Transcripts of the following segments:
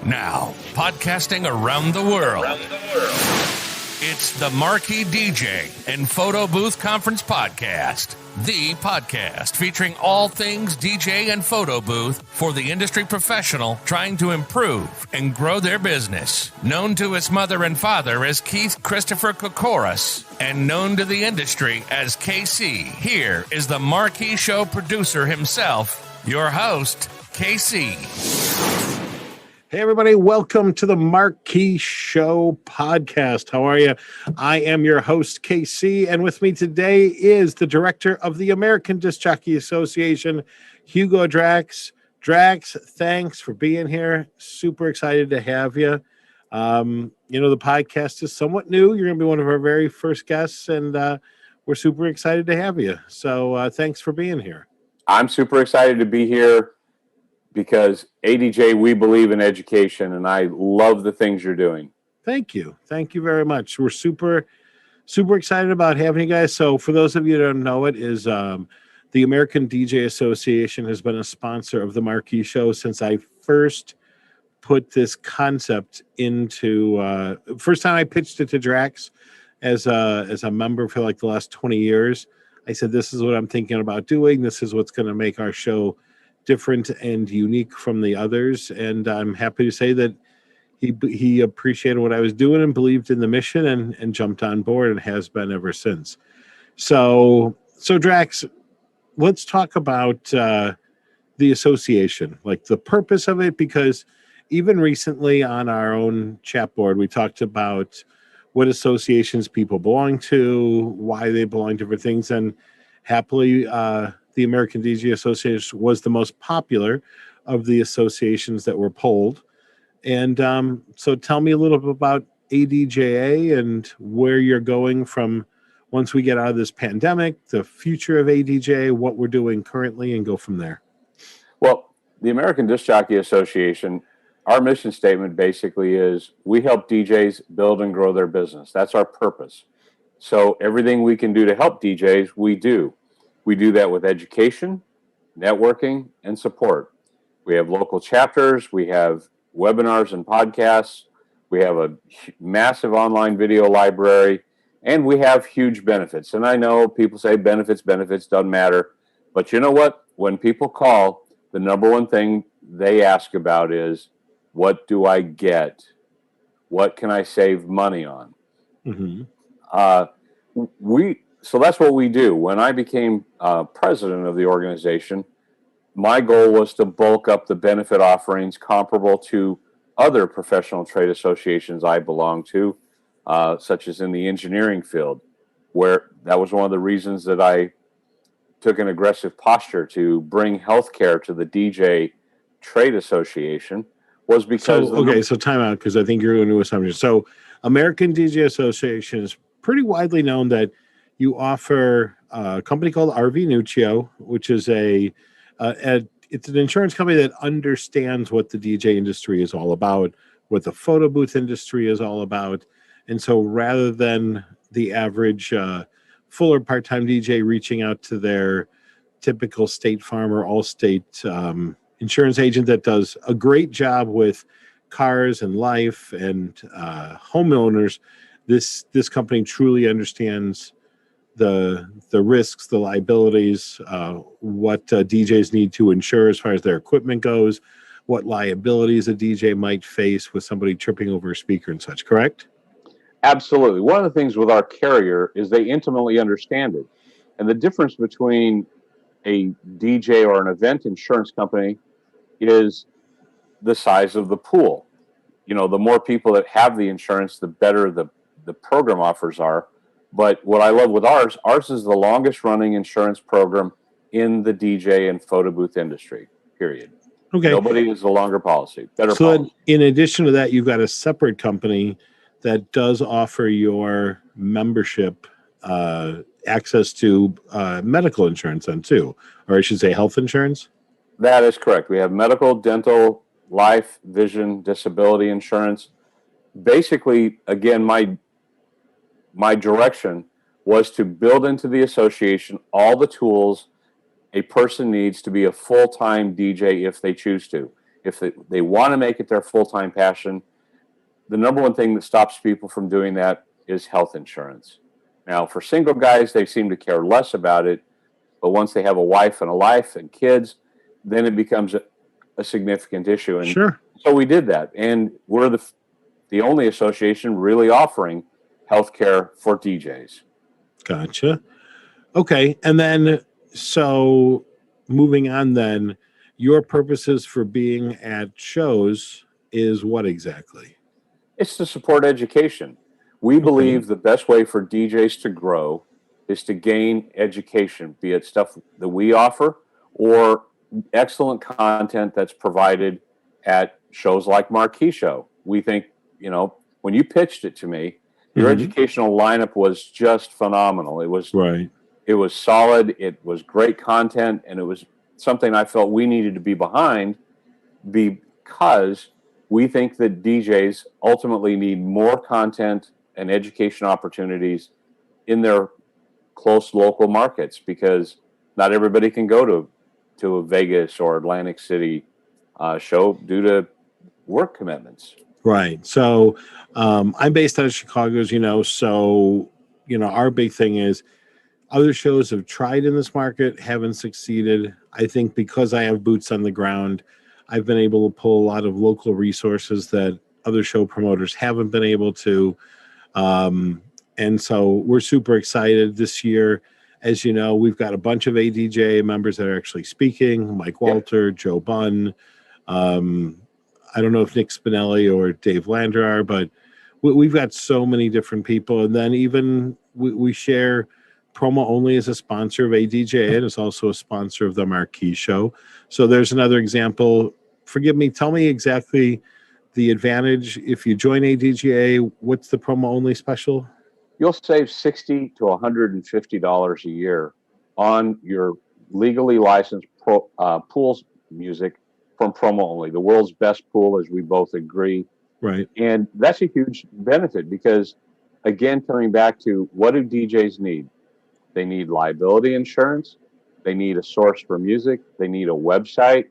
Now, podcasting around the world. It's the Marquee DJ and Photo Booth Conference Podcast. The podcast featuring all things DJ and photo booth for the industry professional trying to improve and grow their business. Known to his mother and father as Keith Christopher Kokoris and known to the industry as KC, here is the Marquee Show producer himself, your host, KC. Hey, everybody. Welcome to the Marquee Show Podcast. How are you? I am your host, KC, and with me today is the director of the American Disc Jockey Association, Hugo Drax. Drax, thanks for being here. Super excited to have you. The podcast is somewhat new. You're going to be one of our very first guests, and we're super excited to have you. So thanks for being here. I'm super excited to be here because ADJA, we believe in education, and I love the things you're doing. Thank you. Thank you very much. We're super excited about having you guys. So for those of you that don't know it, is the American DJ Association has been a sponsor of the Marquee Show since I first put this concept into, first time I pitched it to Drax as a member for like the last 20 years. I said, this is what I'm thinking about doing. This is what's going to make our show different and unique from the others, and I'm happy to say that he appreciated what I was doing and believed in the mission and jumped on board and has been ever since. So Drax, let's talk about the association, like the purpose of it, because even recently on our own chat board, we talked about what associations people belong to, why they belong to different things, and happily, the American DJ Association was the most popular of the associations that were polled. And so tell me a little bit about ADJA and where you're going from once we get out of this pandemic, the future of ADJA, what we're doing currently, and go from there. Well, the American Disc Jockey Association, our mission statement basically is we help DJs build and grow their business. That's our purpose. So everything we can do to help DJs, we do. We do that with education, networking, and support. We have local chapters. We have webinars and podcasts. We have a massive online video library, and we have huge benefits. And I know people say benefits doesn't matter. But you know what? When people call, the number one thing they ask about is, what do I get? What can I save money on? Mm-hmm. So that's what we do. When I became president of the organization, my goal was to bulk up the benefit offerings comparable to other professional trade associations I belong to, such as in the engineering field, where that was one of the reasons that I took an aggressive posture to bring healthcare to the DJ Trade Association, was because... So time out, because I think you're going to do assumptions. So American DJ Association is pretty widely known that you offer a company called RV Nuccio, which is it's an insurance company that understands what the DJ industry is all about, what the photo booth industry is all about. And so rather than the average full or part-time DJ reaching out to their typical State Farm or Allstate insurance agent that does a great job with cars and life and homeowners, this company truly understands the risks, the liabilities, what DJs need to insure as far as their equipment goes, what liabilities a DJ might face with somebody tripping over a speaker and such, correct? Absolutely. One of the things with our carrier is they intimately understand it. And the difference between a DJ or an event insurance company is the size of the pool. You know, the more people that have the insurance, the better the program offers are. But what I love with ours is the longest running insurance program in the DJ and photo booth industry, period. Okay. Nobody is a longer policy, better so policy. In addition to that, you've got a separate company that does offer your membership access to medical insurance then too, or I should say health insurance? That is correct. We have medical, dental, life, vision, disability insurance. Basically, again, my direction was to build into the association all the tools a person needs to be a full-time DJ if they choose to. if they want to make it their full-time passion, the number one thing that stops people from doing that is health insurance. Now, for single guys, they seem to care less about it, but once they have a wife and a life and kids, then it becomes a significant issue. And Sure. So we did that, and we're the only association really offering healthcare for DJs. Gotcha. Okay. And then, so moving on then, your purposes for being at shows is what exactly? It's to support education. We believe the best way for DJs to grow is to gain education, be it stuff that we offer or excellent content that's provided at shows like Marquee Show. We think, when you pitched it to me, your educational lineup was just phenomenal. It was right. It was solid. It was great content, and it was something I felt we needed to be behind because we think that DJs ultimately need more content and education opportunities in their close local markets, because not everybody can go to a Vegas or Atlantic City show due to work commitments. Right. So I'm based out of Chicago, as you know. So, our big thing is other shows have tried in this market, haven't succeeded. I think because I have boots on the ground, I've been able to pull a lot of local resources that other show promoters haven't been able to. And so we're super excited this year. As you know, we've got a bunch of ADJA members that are actually speaking. Mike Walter, Joe Bunn. I don't know if Nick Spinelli or Dave Lander are, but we've got so many different people. And then even we share Promo Only as a sponsor of ADJA, and it's also a sponsor of the Marquee Show. So there's another example. Forgive me, tell me exactly the advantage. If you join ADJA, what's the Promo Only special? You'll save $60 to $150 a year on your legally licensed pools music from Promo Only, the world's best pool, as we both agree. Right. And that's a huge benefit because, again, coming back to what do DJs need? They need liability insurance. They need a source for music. They need a website.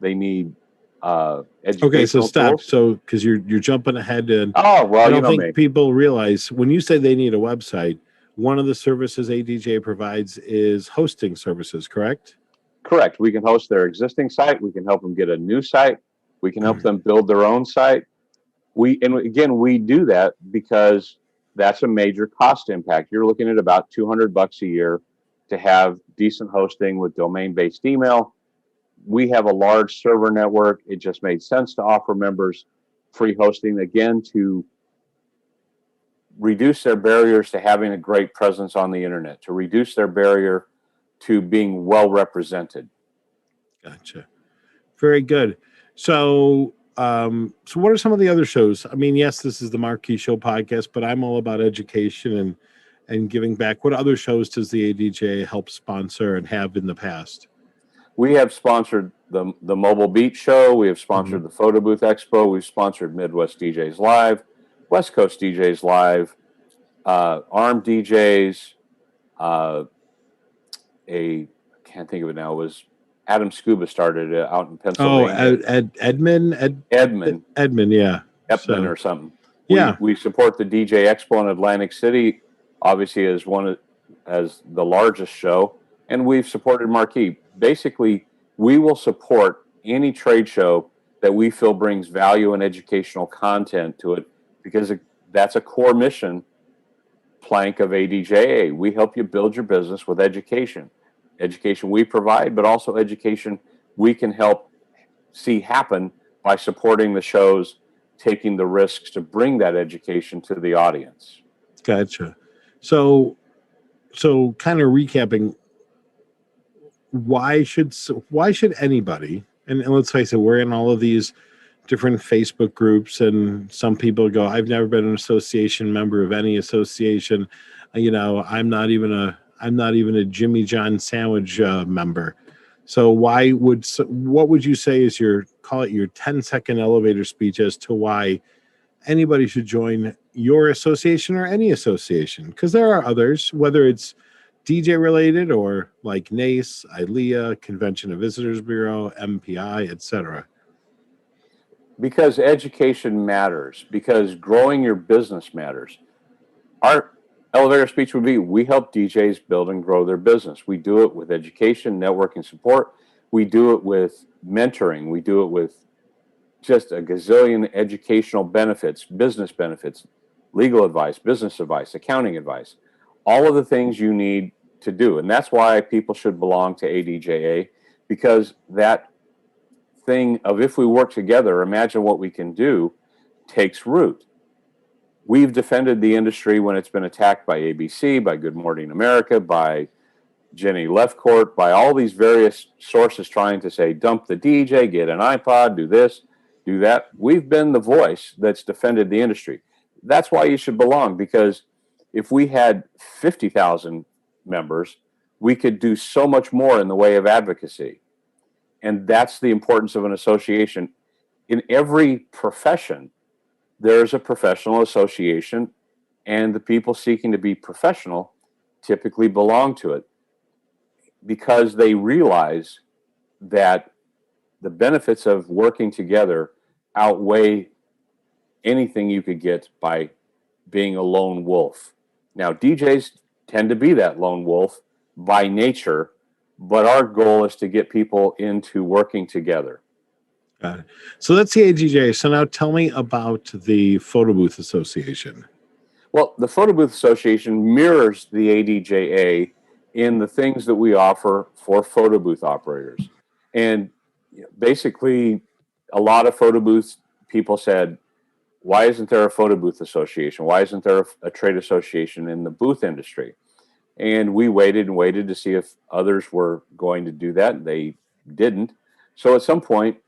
They need educational Okay, so stop. tools. So because you're jumping ahead, and Oh, well, I don't think me. people realize when you say they need a website, one of the services ADJA provides is hosting services, correct? Correct. We can host their existing site. We can help them get a new site. We can help them build their own site. We do that because that's a major cost impact. You're looking at about $200 a year to have decent hosting with domain-based email. We have a large server network. It just made sense to offer members free hosting, again, to reduce their barriers to having a great presence on the internet, to reduce their barrier to being well represented. Gotcha. Very good. So, so what are some of the other shows? I mean, yes, this is the Marquee Show podcast, but I'm all about education and giving back. What other shows does the ADJ help sponsor and have in the past? We have sponsored the Mobile Beat Show. We have sponsored the Photo Booth Expo. We've sponsored Midwest DJs Live, West Coast DJs Live, ARM DJs. I can't think of it now. It was Adam Scuba started out in Pennsylvania. Oh, Edmund, yeah. Epman or something. Yeah. We support the DJ Expo in Atlantic City, obviously as the largest show, and we've supported Marquee. Basically, we will support any trade show that we feel brings value and educational content to it, because that's a core mission plank of ADJA. We help you build your business with education. Education we provide, but also education we can help see happen by supporting the shows, taking the risks to bring that education to the audience. Gotcha. So kind of recapping, why should anybody, and let's face it, we're in all of these different Facebook groups, and some people go, I've never been an association member of any association. I'm not even a Jimmy John sandwich member. So what would you say is your 10-second elevator speech as to why anybody should join your association or any association? Because there are others, whether it's DJ related or like NACE, ILEA, Convention and Visitors Bureau, MPI, etc. Because education matters, because growing your business matters. Our elevator speech would be, we help DJs build and grow their business. We do it with education, networking support. We do it with mentoring. We do it with just a gazillion educational benefits, business benefits, legal advice, business advice, accounting advice, all of the things you need to do. And that's why people should belong to ADJA, because that thing of, if we work together, imagine what we can do, takes root. We've defended the industry when it's been attacked by ABC, by Good Morning America, by Jenny Lefcourt, by all these various sources trying to say, dump the DJ, get an iPod, do this, do that. We've been the voice that's defended the industry. That's why you should belong, because if we had 50,000 members, we could do so much more in the way of advocacy. And that's the importance of an association. In every profession, there's a professional association, and the people seeking to be professional typically belong to it because they realize that the benefits of working together outweigh anything you could get by being a lone wolf. Now, DJs tend to be that lone wolf by nature, but our goal is to get people into working together. Got it. So that's the ADJA. So now tell me about the Photo Booth Association. Well, the Photo Booth Association mirrors the ADJA in the things that we offer for photo booth operators. And basically, a lot of photo booths people said, why isn't there a photo booth association? Why isn't there a trade association in the booth industry? And we waited and waited to see if others were going to do that. They didn't. So at some point,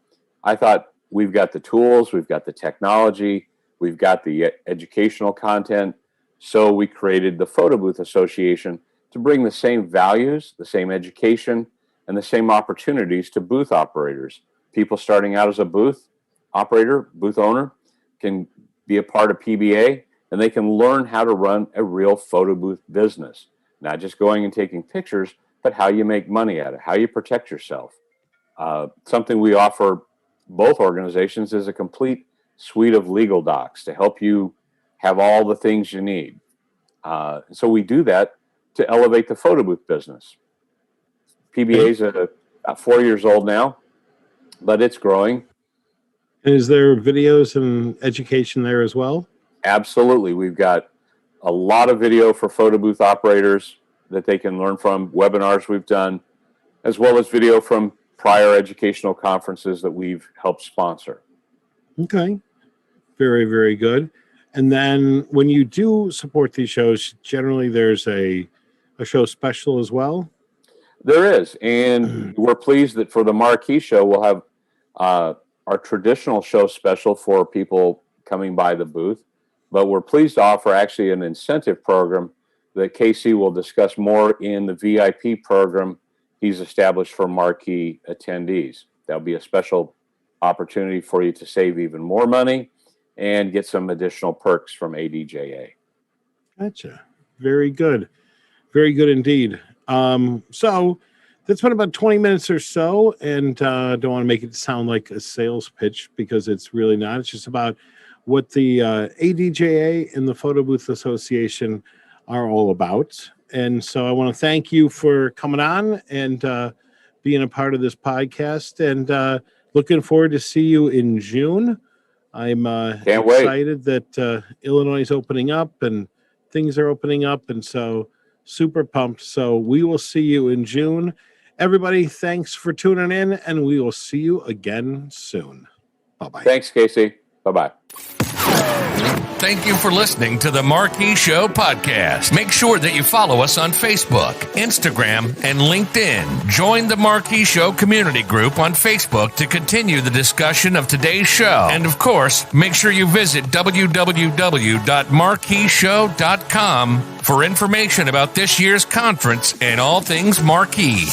I thought, we've got the tools, we've got the technology, we've got the educational content. So we created the Photo Booth Association to bring the same values, the same education, and the same opportunities to booth operators. People starting out as a booth operator, booth owner, can be a part of PBA, and they can learn how to run a real photo booth business. Not just going and taking pictures, but how you make money at it, how you protect yourself. Something we offer both organizations is a complete suite of legal docs to help you have all the things you need. So we do that to elevate the photo booth business. PBA is about 4 years old now, but it's growing. Is there videos and education there as well? Absolutely. We've got a lot of video for photo booth operators that they can learn from, webinars we've done, as well as video from prior educational conferences that we've helped sponsor. Okay. Very, very good. And then when you do support these shows, generally there's a show special as well? There is. And we're pleased that for the Marquee Show, we'll have our traditional show special for people coming by the booth. But we're pleased to offer actually an incentive program that Casey will discuss more in the VIP program he's established for Marquee attendees. That'll be a special opportunity for you to save even more money and get some additional perks from ADJA. Gotcha. Very good. Very good indeed. So that's been about 20 minutes or so, and don't want to make it sound like a sales pitch because it's really not. It's just about what the ADJA and the Photo Booth Association are all about. And so I want to thank you for coming on and being a part of this podcast, and looking forward to see you in June. I'm excited that Illinois is opening up and things are opening up, and so super pumped. So we will see you in June. Everybody, thanks for tuning in, and we will see you again soon. Bye-bye. Thanks, Casey. Bye-bye. Thank you for listening to the Marquee Show Podcast. Make sure that you follow us on Facebook, Instagram, and LinkedIn. Join the Marquee Show community group on Facebook to continue the discussion of today's show. And of course, make sure you visit www.marqueeshow.com for information about this year's conference and all things Marquee.